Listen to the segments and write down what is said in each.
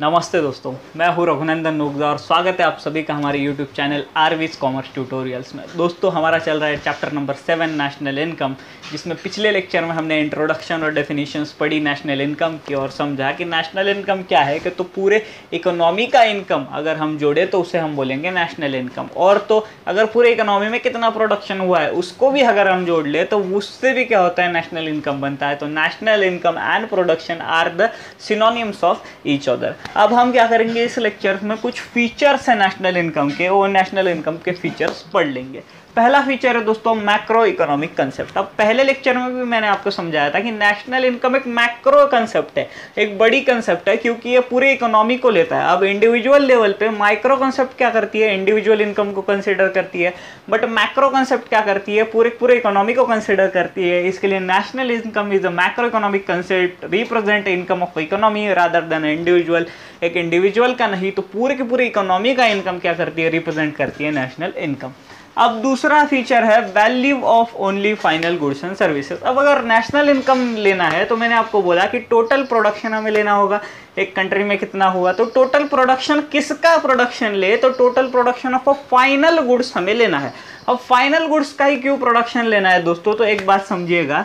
नमस्ते दोस्तों, मैं हूं रघुनंदन नुगदा और स्वागत है आप सभी का हमारे YouTube चैनल आरवीज कॉमर्स ट्यूटोरियल्स में। दोस्तों, हमारा चल रहा है चैप्टर नंबर 7 नेशनल इनकम, जिसमें पिछले लेक्चर में हमने इंट्रोडक्शन और डेफिनेशंस पढ़ी नेशनल इनकम की और समझा कि नेशनल इनकम क्या है। कि तो पूरे इकोनॉमी का इनकम अगर हम जोड़े तो उसे हम बोलेंगे नेशनल इनकम, और तो अगर पूरे इकोनॉमी में कितना प्रोडक्शन हुआ है उसको भी अगर हम जोड़ ले तो उससे भी क्या होता है, नेशनल इनकम बनता है। तो national income and production are the synonyms of each other. अब हम क्या करेंगे, इस लेक्चर में कुछ फीचर्स है नेशनल इनकम के, वो नेशनल इनकम के फीचर्स पढ़ लेंगे। पहला फीचर है दोस्तों मैक्रो इकोनॉमिक कंसेप्ट। अब पहले लेक्चर में भी मैंने आपको समझाया था कि नेशनल इनकम एक मैक्रो कंसेप्ट है, एक बड़ी कंसेप्ट है, क्योंकि ये पूरे इकोनॉमी को लेता है। अब इंडिविजुअल लेवल पे माइक्रो कंसेप्ट क्या करती है, इंडिविजुअल इनकम को कंसिडर करती है, बट मैक्रो कंसेप्ट क्या करती है, पूरे इकोनॉमी को कंसिडर करती है। इसके लिए national income is a macro economic concept represent income of economy rather than individual. एक इंडिविजुअल का नहीं तो पूरे की पूरी इकोनॉमी का इनकम क्या करती है, रिप्रेजेंट करती है नेशनल इनकम। अब दूसरा फीचर है value of only final goods and services. अब अगर नेशनल इनकम लेना है तो मैंने आपको बोला कि टोटल प्रोडक्शन हमें लेना होगा, एक कंट्री में कितना हुआ, तो टोटल प्रोडक्शन किसका प्रोडक्शन ले, तो total production of a final goods हमें लेना है। अब फाइनल गुड्स का ही क्यों प्रोडक्शन लेना है दोस्तों, तो एक बात समझिएगा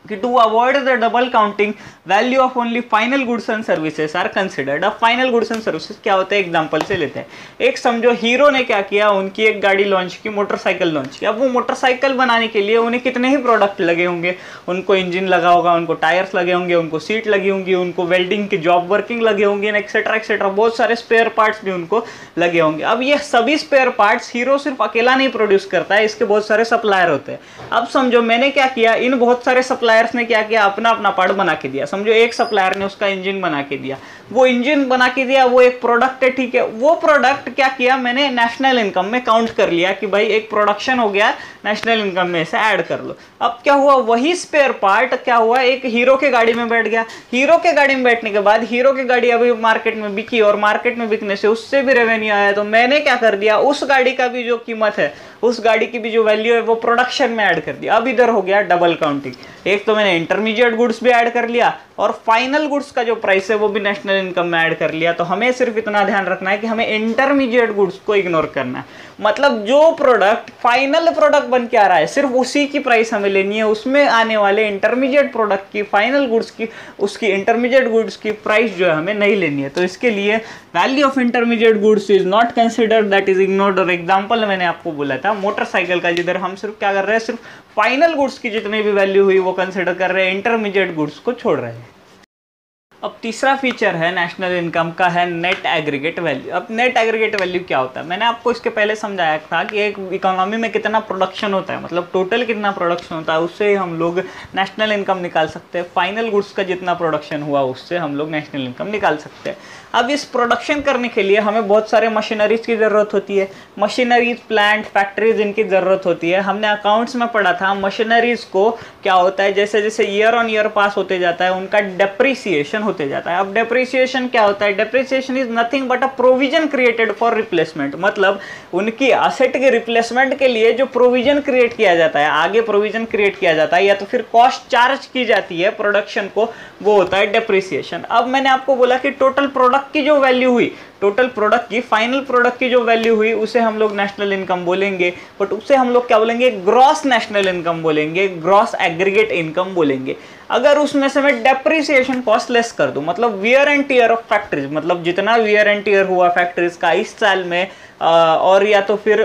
कि to avoid the double counting value of only final goods and services are considered. अब फाइनल गुड्स एंड सर्विसेज क्या होते हैं, एग्जांपल से लेते हैं। एक समझो हीरो ने क्या किया, उनकी एक गाड़ी लॉन्च की, मोटरसाइकिल लॉन्च की। अब वो मोटरसाइकिल बनाने के लिए उन्हें कितने ही प्रोडक्ट लगे होंगे, उनको इंजन लगा होगा, उनको टायर्स लगे होंगे, उनको सीट लगी होंगी, उनको वेल्डिंग की जॉब वर्किंग लगे होंगे, एक्सेट्रा एक्सेट्रा, बहुत सारे स्पेयर पार्ट्स भी उनको लगे होंगे। अब ये सभी स्पेयर पार्ट्स हीरो सिर्फ अकेला नहीं प्रोड्यूस करता है, इसके बहुत सारे सप्लायर होते हैं। अब समझो मैंने क्या किया, इन बहुत सारे सप्लायर्स ने क्या किया, अपना अपना पार्ट बना के दिया। समझो एक सप्लायर ने उसका इंजन बना के दिया, वो इंजन बना के दिया, वो एक प्रोडक्ट है, ठीक है। वो प्रोडक्ट क्या किया, मैंने नेशनल इनकम में काउंट कर लिया कि भाई एक प्रोडक्शन हो गया, नेशनल इनकम में से ऐड कर लो। अब क्या हुआ, वही स्पेयर पार्ट क्या हुआ, एक हीरो के गाड़ी में बैठ गया। हीरो के गाड़ी में बैठने के बाद हीरो की गाड़ी अभी मार्केट में बिकी और मार्केट में बिकने से उससे भी रेवेन्यू आया, तो मैंने क्या कर दिया, उस गाड़ी का भी जो कीमत है, उस गाड़ी की भी जो वैल्यू है वो प्रोडक्शन में ऐड कर दिया। अब इधर हो गया डबल काउंटिंग, एक तो मैंने इंटरमीडिएट गुड्स भी ऐड कर लिया और फाइनल गुड्स का जो प्राइस है वो भी नेशनल इनकम में ऐड कर लिया। तो हमें सिर्फ इतना ध्यान रखना है कि हमें इंटरमीडिएट गुड्स को इग्नोर करना है। मतलब जो प्रोडक्ट फाइनल प्रोडक्ट बन के आ रहा है सिर्फ उसी की प्राइस हमें लेनी है, उसमें आने वाले इंटरमीडिएट प्रोडक्ट की, फाइनल गुड्स की, उसकी इंटरमीडिएट गुड्स की प्राइस जो है हमें नहीं लेनी है। तो इसके लिए value of intermediate goods is not considered, that is ignored. और एग्जांपल मैंने आपको बोला था मोटरसाइकिल का, जिधर हम सिर्फ क्या कर रहे हैं, सिर्फ फाइनल गुड्स की जितनी भी वैल्यू हुई वो कंसिडर कर रहे हैं, इंटरमीडिएट गुड्स को छोड़ रहे हैं। अब तीसरा फीचर है नेशनल इनकम का, है नेट एग्रीगेट वैल्यू। अब नेट एग्रीगेट वैल्यू क्या होता है, मैंने आपको इसके पहले समझाया था कि एक इकोनॉमी में कितना प्रोडक्शन होता है, मतलब टोटल कितना प्रोडक्शन होता है, उससे हम लोग नेशनल इनकम निकाल सकते हैं। फाइनल गुड्स का जितना प्रोडक्शन हुआ उससे हम लोग नेशनल इनकम निकाल सकते हैं। अब इस प्रोडक्शन करने के लिए हमें बहुत सारे मशीनरीज की ज़रूरत होती है, मशीनरीज, प्लांट, फैक्ट्रीज, इनकी ज़रूरत होती है। हमने अकाउंट्स में पढ़ा था मशीनरीज को क्या होता है, जैसे जैसे ईयर ऑन ईयर पास होते जाता है उनका डेप्रिसिएशन होते जाता है। अब डेप्रिसिएशन क्या होता है, depreciation is nothing but a provision created for replacement. मतलब उनकी एसेट के रिप्लेसमेंट के लिए जो प्रोविजन क्रिएट किया जाता है, आगे प्रोविजन क्रिएट किया जाता है या तो फिर कॉस्ट चार्ज की जाती है प्रोडक्शन को, वो होता है डेप्रिसिएशन। अब मैंने आपको बोला कि टोटल प्रोडक्ट की जो वैल्यू हुई, टोटल प्रोडक्ट की, फाइनल प्रोडक्ट की जो वैल्यू हुई उसे हम लोग नेशनल इनकम बोलेंगे, बट उसे हम लोग क्या बोलेंगे, ग्रॉस नेशनल इनकम बोलेंगे, ग्रॉस एग्रीगेट इनकम बोलेंगे। अगर उसमें से मैं डेप्रिसिएशन कॉस्ट लेस कर दूं, मतलब wear and tear of factories, मतलब जितना वियर एंड टियर हुआ फैक्ट्रीज का इस साल में, और या तो फिर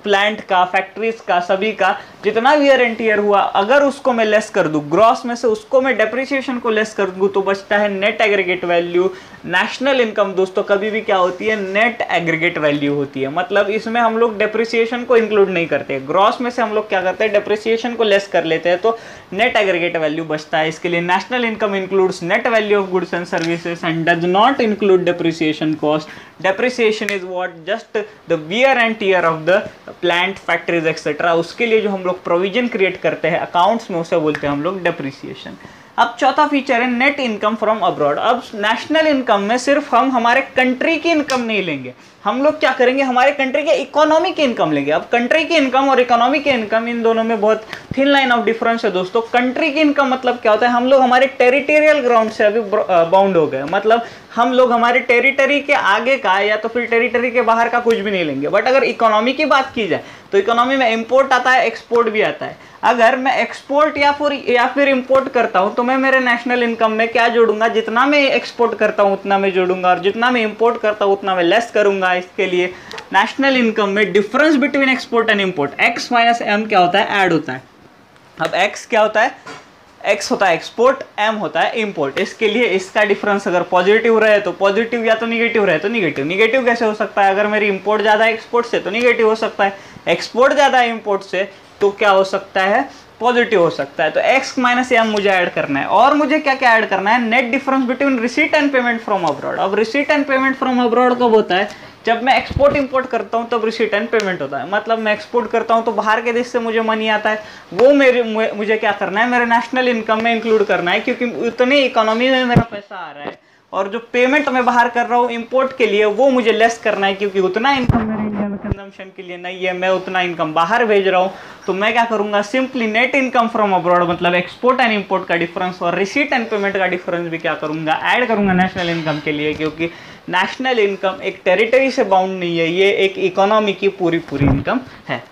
प्लांट का, फैक्ट्रीज का, सभी का जितना वियर एंड टियर हुआ, अगर उसको मैं लेस कर दूं, ग्रॉस में से उसको मैं डेप्रिसिएशन को लेस कर दूं, तो बचता है net aggregate value. National income दोस्तों कभी भी क्या होती है, नेट एग्रीगेट वैल्यू होती है। मतलब इसमें हम लोग डेप्रिसिएशन को इंक्लूड नहीं करते, ग्रॉस में से हम लोग क्या करते हैं, डेप्रिसिएशन को लेस कर लेते हैं, तो नेट एग्रीगेट वैल्यू बचता है। इसके लिए national income includes net value of goods and services and does not include depreciation cost. Depreciation is what, just the wear and tear of the plant, factories etcetera, उसके लिए जो हम लोग provision create करते हैं अकाउंट्स में, उसे बोलते हैं हम लोग डेप्रिसिएशन। अब चौथा फीचर है नेट इनकम फ्रॉम अब्रॉड। अब नेशनल इनकम में सिर्फ हम हमारे कंट्री की इनकम नहीं लेंगे, हम लोग क्या करेंगे, हमारे कंट्री के इकोनॉमी की इनकम लेंगे। अब कंट्री की इनकम और इकोनॉमी की इनकम, इन दोनों में बहुत थिन लाइन ऑफ डिफरेंस है दोस्तों। कंट्री की इनकम मतलब क्या होता है, हम लोग हमारे टेरिटोरियल ग्राउंड से अभी बाउंड हो गए, मतलब हम लोग हमारे टेरिटरी के आगे का या तो फिर टेरिटरी के बाहर का कुछ भी नहीं लेंगे। बट अगर इकोनॉमी की बात की जाए तो इकोनॉमी में इंपोर्ट आता है, एक्सपोर्ट भी आता है। अगर मैं एक्सपोर्ट या फिर इंपोर्ट करता हूं तो मैं मेरे नेशनल इनकम में क्या जोड़ूंगा, जितना मैं एक्सपोर्ट करता हूं उतना मैं जोड़ूंगा और जितना मैं इंपोर्ट करता हूं उतना मैं लेस करूंगा। इसके लिए नेशनल इनकम में difference between export and import, x minus M क्या होता है, ऐड होता है। अब एक्स क्या होता है, एक्स होता है एक्सपोर्ट, एम होता है इंपोर्ट। इसके लिए इसका डिफरेंस अगर पॉजिटिव रहे तो पॉजिटिव या तो निगेटिव रहे तो निगेटिव। निगेटिव कैसे हो सकता है, अगर मेरी इंपोर्ट ज़्यादा है एक्सपोर्ट से तो निगेटिव हो सकता है, एक्सपोर्ट ज़्यादा है इंपोर्ट से तो क्या हो सकता है, पॉजिटिव हो सकता है। तो x माइनस एम मुझे ऐड करना है। और मुझे क्या क्या ऐड करना है, net difference between receipt and payment from abroad. अब receipt and payment from abroad कब होता है, जब मैं एक्सपोर्ट इंपोर्ट करता हूं तब रिसीट एंड पेमेंट होता है। मतलब मैं एक्सपोर्ट करता हूं तो बाहर के देश से मुझे मनी आता है, वो मुझे क्या करना है, मेरे नेशनल इनकम में इंक्लूड करना है, क्योंकि उतनी इकोनॉमी में मेरा पैसा आ रहा है। और जो पेमेंट मैं बाहर कर रहा हूँ इंपोर्ट के लिए वो मुझे लेस करना है, क्योंकि उतना इनकम मेरे इंडिया में कंजम्पशन के लिए नहीं है, मैं उतना इनकम बाहर भेज रहा हूँ। तो मैं क्या करूँगा, simply net income from abroad मतलब एक्सपोर्ट एंड इंपोर्ट का डिफरेंस और रिसीट एंड पेमेंट का डिफरेंस भी क्या करूँगा, ऐड करूँगा नेशनल इनकम के लिए। क्योंकि नेशनल इनकम एक टेरिटरी से बाउंड नहीं है, ये एक इकोनॉमी की पूरी इनकम है।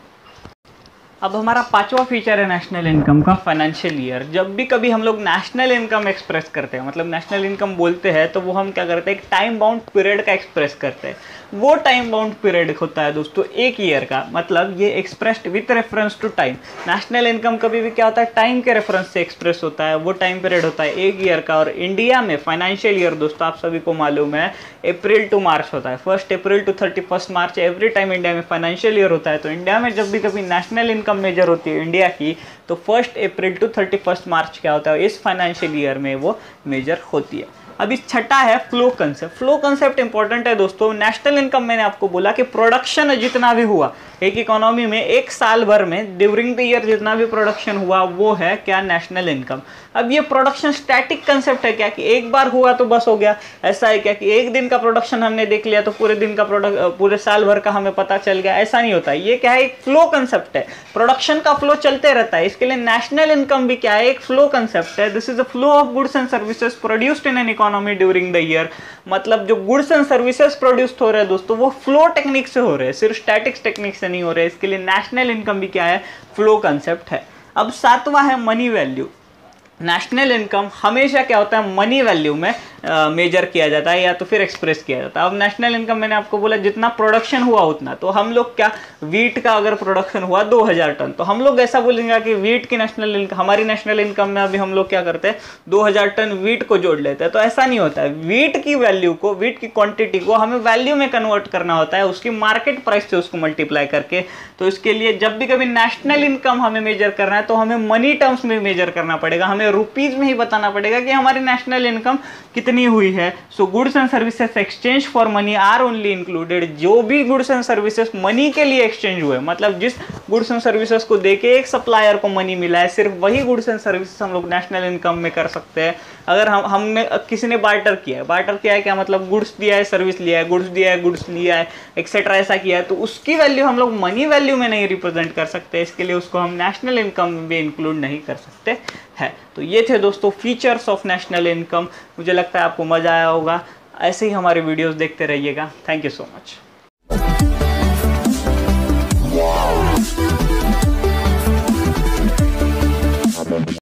अब हमारा पांचवा फीचर है नेशनल इनकम का, फाइनेंशियल ईयर। जब भी कभी हम लोग नेशनल इनकम एक्सप्रेस करते हैं, मतलब नेशनल इनकम बोलते हैं, तो वो हम क्या करते हैं, एक टाइम बाउंड पीरियड का एक्सप्रेस करते हैं। वो टाइम बाउंड पीरियड होता है दोस्तों एक ईयर का, मतलब ये expressed with reference to time. National income कभी भी क्या होता है, टाइम के रेफरेंस से एक्सप्रेस होता है, वो टाइम पीरियड होता है एक ईयर का। और इंडिया में फाइनेंशियल ईयर दोस्तों आप सभी को मालूम है अप्रैल टू मार्च होता है, 1 April to 31 March every time India में फाइनेंशियल ईयर होता है। तो इंडिया में जब भी कभी नेशनल इनकम मेजर होती है इंडिया की, तो 1 अप्रैल टू 31 मार्च क्या होता है, इस फाइनेंशियल ईयर में वो मेजर होती है। अब इस छठा है flow concept. Flow concept important है दोस्तों। नेशनल इनकम मैंने आपको बोला कि प्रोडक्शन जितना भी हुआ एक इकोनॉमी में एक साल भर में ड्यूरिंग द ईयर जितना भी प्रोडक्शन हुआ वो है क्या, नेशनल इनकम। अब ये प्रोडक्शन स्टैटिक कंसेप्ट है क्या, कि एक बार हुआ तो बस हो गया, ऐसा है क्या कि एक दिन का प्रोडक्शन हमने देख लिया तो पूरे दिन का पूरे साल भर का हमें पता चल गया, ऐसा नहीं होता। ये क्या है, एक फ्लो कंसेप्ट है, प्रोडक्शन का फ्लो चलते रहता है। इसके लिए नेशनल इनकम भी क्या है, एक फ्लो कंसेप्ट है। This is a flow of goods and services produced in an economy during the year. मतलब जो गुड्स एंड सर्विसेज प्रोड्यूस्ड हो रहे हैं दोस्तों वो फ्लो टेक्निक से हो रहे हैं, सिर्फ स्टैटिक्स टेक्निक से नहीं हो रहे। इसके लिए नेशनल इनकम भी क्या है, फ्लो कंसेप्ट है। अब सातवां है मनी वैल्यू। नेशनल इनकम हमेशा क्या होता है, मनी वैल्यू में मेजर किया जाता है या तो फिर एक्सप्रेस किया जाता है। अब नेशनल इनकम मैंने आपको बोला जितना प्रोडक्शन हुआ उतना, तो हम लोग क्या, वीट का अगर प्रोडक्शन हुआ 2000 टन तो हम लोग ऐसा बोलेंगे कि वीट की नेशनल इनकम, हमारी नेशनल इनकम में अभी हम लोग क्या करते हैं 2000 टन वीट को जोड़ लेते हैं। तो ऐसा नहीं होता है, वीट की वैल्यू को, वीट की क्वांटिटी को हमें वैल्यू में कन्वर्ट करना होता है, उसकी मार्केट प्राइस से उसको मल्टीप्लाई करके। तो इसके लिए जब भी कभी नेशनल इनकम हमें मेजर करना है तो हमें मनी टर्म्स में मेजर करना पड़ेगा, हमें रुपीज में ही बताना पड़ेगा कि हमारी नेशनल इनकम कितनी हुई है। So goods and services exchange for money are only included. जो भी गुड्स एंड सर्विसेज मनी के लिए एक्सचेंज हुए, मतलब जिस गुड्स एंड सर्विसेज को देके एक सप्लायर को मनी मिला है, सिर्फ वही गुड्स एंड सर्विसेज हम लोग नेशनल इनकम में कर सकते हैं। अगर हमने किसी ने बार्टर किया है, बार्टर किया है क्या मतलब गुड्स दिया है सर्विस लिया है, गुड्स दिया है गुड्स लिया है एक्सेट्रा, ऐसा किया है, तो उसकी वैल्यू हम लोग मनी वैल्यू में नहीं रिप्रेजेंट कर सकते। इसके लिए उसको हम नेशनल इनकम में भी इंक्लूड नहीं कर सकते है। तो ये थे दोस्तों फीचर्स ऑफ नेशनल इनकम। मुझे लगता है आपको मजा आया होगा। ऐसे ही हमारे वीडियोस देखते रहिएगा। Thank you so much.